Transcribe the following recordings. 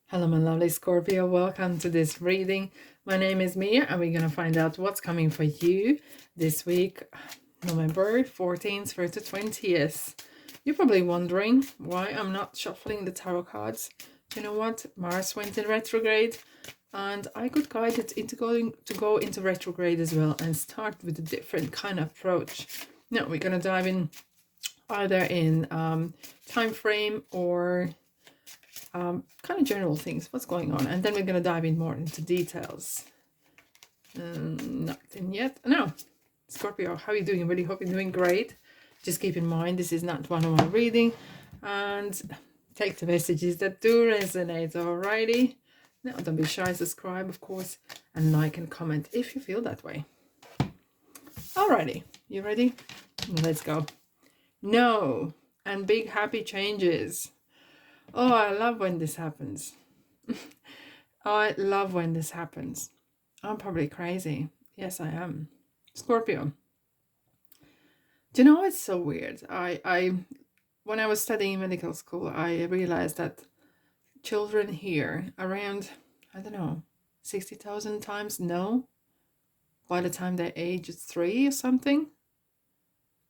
Hello, my lovely Scorpio. Welcome to this reading. My name is Mia, and we're going to find out what's coming for you this week, November 14th through the 20th. You're probably wondering why I'm not shuffling the tarot cards. Do you know what? Mars went in retrograde, and I got guided into go into retrograde as well and start with a different kind of approach. Now, we're going to dive in either in time frame or kind of general things, what's going on, and then we're going to dive in more into details. Nothing yet. No, Scorpio, how are you doing? I really hope you're doing great. Just keep in mind, this is not one-on-one reading, and take the messages that do resonate. Alrighty. Now, don't be shy. Subscribe, of course, and like and comment if you feel that way. Alrighty, you ready? Let's go. No, and big happy changes. Oh, I love when this happens. I love when this happens. I'm probably crazy. Yes, I am. Scorpio. Do you know, it's so weird. When I was studying medical school, I realized that children hear around, I don't know, 60,000 times no by the time they're age 3 or something.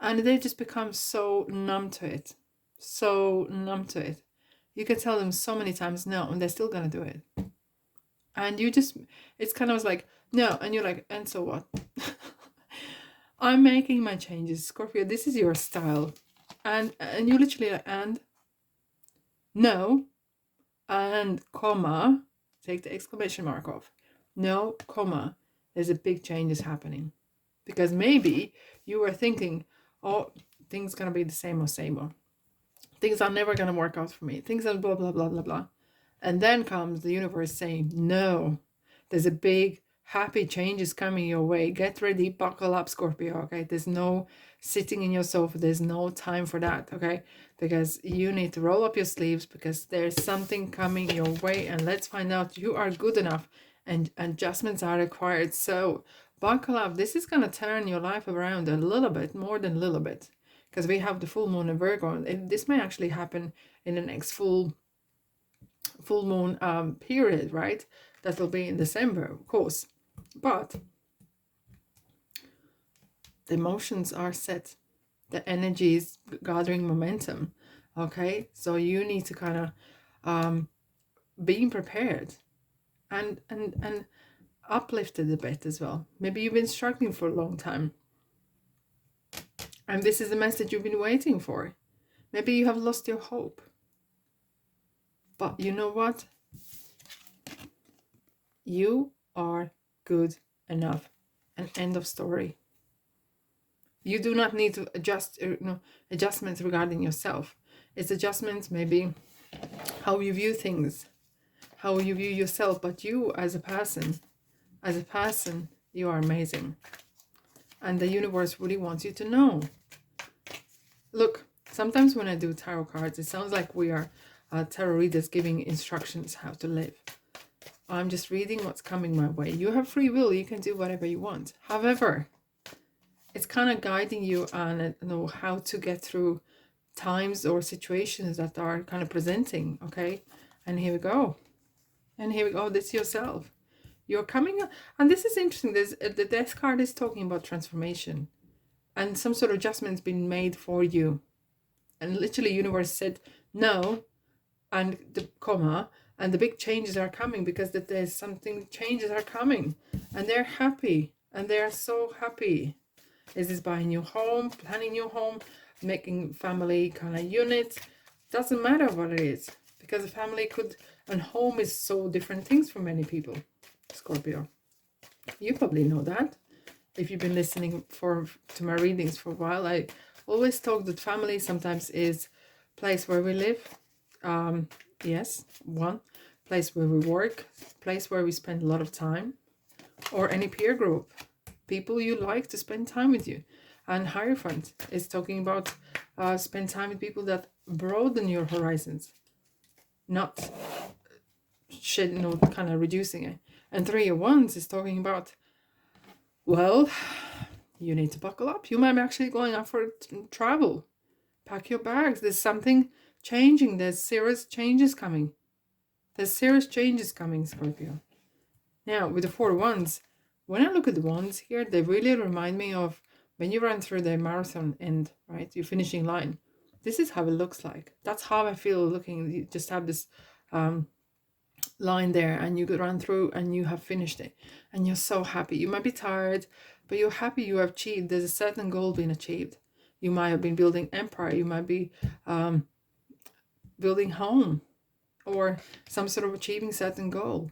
And they just become so numb to it. So numb to it. You can tell them so many times no, and they're still going to do it. And you just, it's kind of like, no, and you're like, and so what? I'm making my changes, Scorpio. This is your style. And you literally like, and no, and comma, take the exclamation mark off. No, comma, there's a big change is happening. Because maybe you were thinking, oh, things going to be the same or same or things are never going to work out for me. Things are blah, blah, blah, blah, blah. And then comes the universe saying, no, there's a big happy changes coming your way. Get ready, buckle up, Scorpio, okay? There's no sitting in your sofa. There's no time for that, okay? Because you need to roll up your sleeves because there's something coming your way. And let's find out you are good enough and adjustments are required. So buckle up. This is going to turn your life around a little bit, more than a little bit. Because we have the full moon in Virgo. This may actually happen in the next full moon period, right? That will be in December, of course. But the emotions are set. The energy is gathering momentum. Okay, so you need to kind of being prepared and uplifted a bit as well. Maybe you've been struggling for a long time. And this is the message you've been waiting for. Maybe you have lost your hope. But you know what? You are good enough. An end of story. You do not need to adjust, adjustments regarding yourself. It's adjustments maybe how you view things, how you view yourself. But you as a person, you are amazing. And the universe really wants you to know. Look, sometimes when I do tarot cards, it sounds like we are tarot readers giving instructions how to live. I'm just reading what's coming my way. You have free will. You can do whatever you want. However, it's kind of guiding you on how to get through times or situations that are kind of presenting. Okay, and here we go. This is yourself. You're coming, and this is interesting. There's the death card is talking about transformation, and some sort of adjustment's been made for you. And literally, universe said no, and the comma, and the big changes are coming because that there's something changes are coming, and they're happy, and they are so happy. Is this buying new home, planning new home, making family kind of units? Doesn't matter what it is, because a family could and home is so different things for many people. Scorpio, you probably know that if you've been listening to my readings for a while. I always talk that family sometimes is place where we live. Yes, one place where we work, place where we spend a lot of time, or any peer group, people you like to spend time with you. And Hierophant is talking about spend time with people that broaden your horizons, not kind of reducing it. And Three of Wands is talking about, well, you need to buckle up. You might be actually going out for travel. Pack your bags. There's something changing. There's serious changes coming. There's serious changes coming, Scorpio. Now, with the 4 wands, when I look at the wands here, they really remind me of when you run through the marathon end, right? Your finishing line. This is how it looks like. That's how I feel looking. You just have this line there, and you could run through and you have finished it. And you're so happy. You might be tired, but you're happy you have achieved. There's a certain goal being achieved. You might have been building empire. You might be building home, or some sort of achieving certain goal.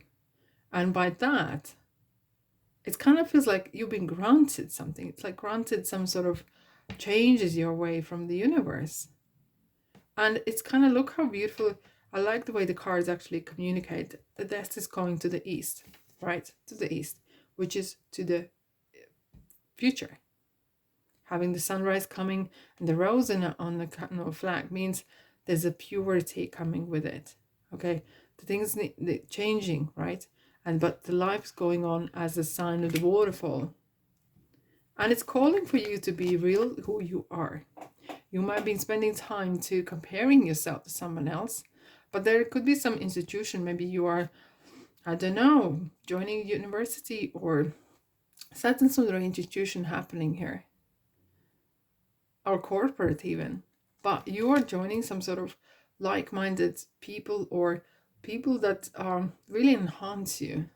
And by that, it kind of feels like you've been granted something. It's like granted some sort of changes your way from the universe. And it's kind of, look how beautiful. I like the way the cards actually communicate. The death is going to the east, right? To the east, which is to the future. Having the sunrise coming and the rose on the flag means there's a purity coming with it. Okay, the things need changing, right? But the life's going on as a sign of the waterfall. And it's calling for you to be real who you are. You might be spending time to comparing yourself to someone else, but there could be some institution. Maybe you are, I don't know, joining university or certain sort of institution happening here, or corporate even. But you are joining some sort of like-minded people, or people that really enhance you,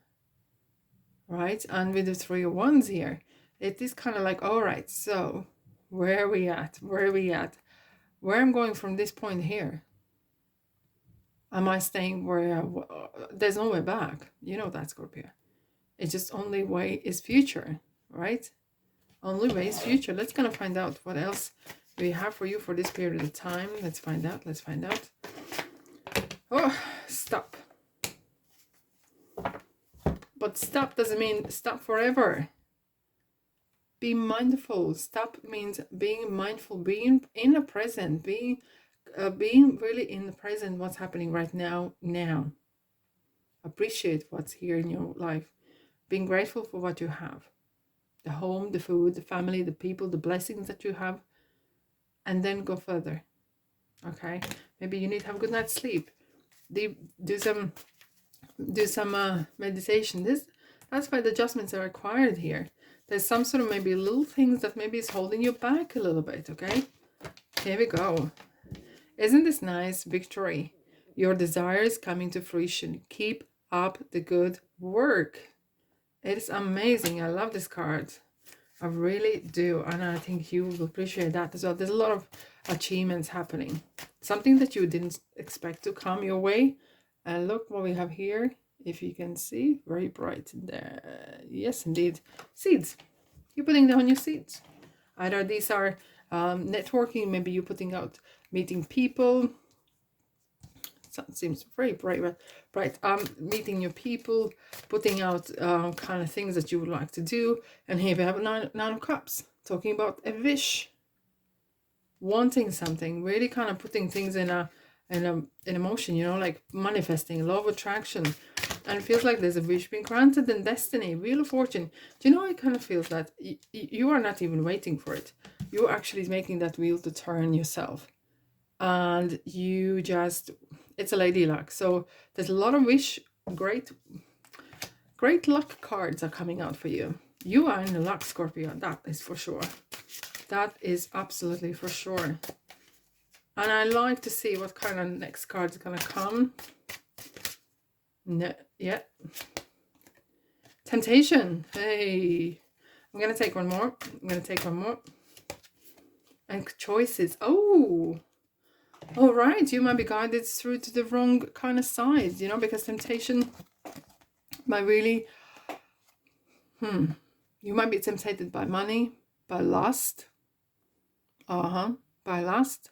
right? And with the 3 of Wands here, it is kind of like, all right, so where are we at? Where I'm going from this point here? Am I staying where there's no way back? You know that, Scorpio. It's just only way is future, right? Only way is future. Let's gonna find out what else we have for you for this period of time. Let's find out. Oh, stop. But stop doesn't mean stop forever. Be mindful. Stop means being mindful, being in the present, being really in the present, what's happening right now. Appreciate what's here in your life. Being grateful for what you have. The home, the food, the family, the people, the blessings that you have. And then go further. Okay? Maybe you need to have a good night's sleep. Do some meditation. That's why the adjustments are required here. There's some sort of maybe little things that maybe is holding you back a little bit. Okay? Here we go. Isn't this nice? Victory. Your desires coming to fruition. Keep up the good work. It's amazing. I love this card. I really do. And I think you will appreciate that as well. There's a lot of achievements happening. Something that you didn't expect to come your way. And look what we have here. If you can see, very bright there. Yes, indeed. Seeds. You're putting down your seeds. Either these are networking. Maybe you're putting out meeting people. That seems very bright. Meeting your people, putting out kind of things that you would like to do. And here we have nine of cups, talking about a wish, wanting something, really kind of putting things in emotion, you know, like manifesting, law of attraction. And it feels like there's a wish being granted in destiny, wheel of fortune. Do you know, it kind of feels that you are not even waiting for it. You're actually making that wheel to turn yourself. And you just, it's a lady luck. So there's a lot of wish, great luck cards are coming out for you. You are in the luck, Scorpio. That is for sure. That is absolutely for sure. And I like to see what kind of next card is going to come. No, yeah. Temptation. Hey. I'm going to take one more. And choices. Oh. All right. You might be guided through to the wrong kind of side, you know, because temptation might really... You might be tempted by money, by lust. By lust.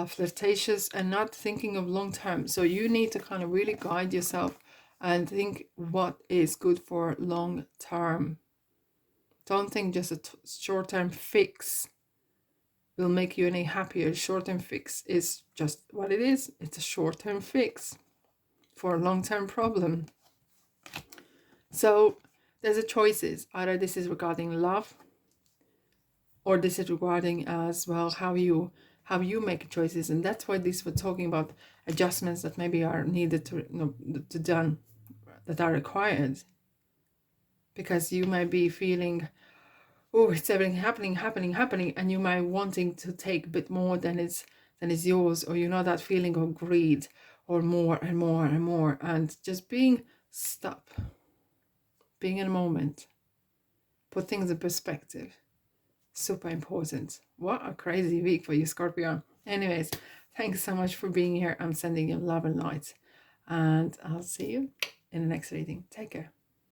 Flirtatious and not thinking of long term. So you need to kind of really guide yourself and think what is good for long term. Don't think just a short-term fix will make you any happier. Short-term fix is just what it is. It's a short-term fix for a long-term problem. So there's a choices. Either this is regarding love, or this is regarding as well how you how you make choices. And that's why this we're talking about adjustments that maybe are needed to done, that are required, because you might be feeling, oh, it's everything happening, and you might wanting to take a bit more than is yours, or that feeling of greed, or more and more and more, and just stop, being in a moment, put things in perspective. Super important. What a crazy week for you, Scorpio. Anyways, thanks so much for being here. I'm sending you love and light, and I'll see you in the next reading. Take care.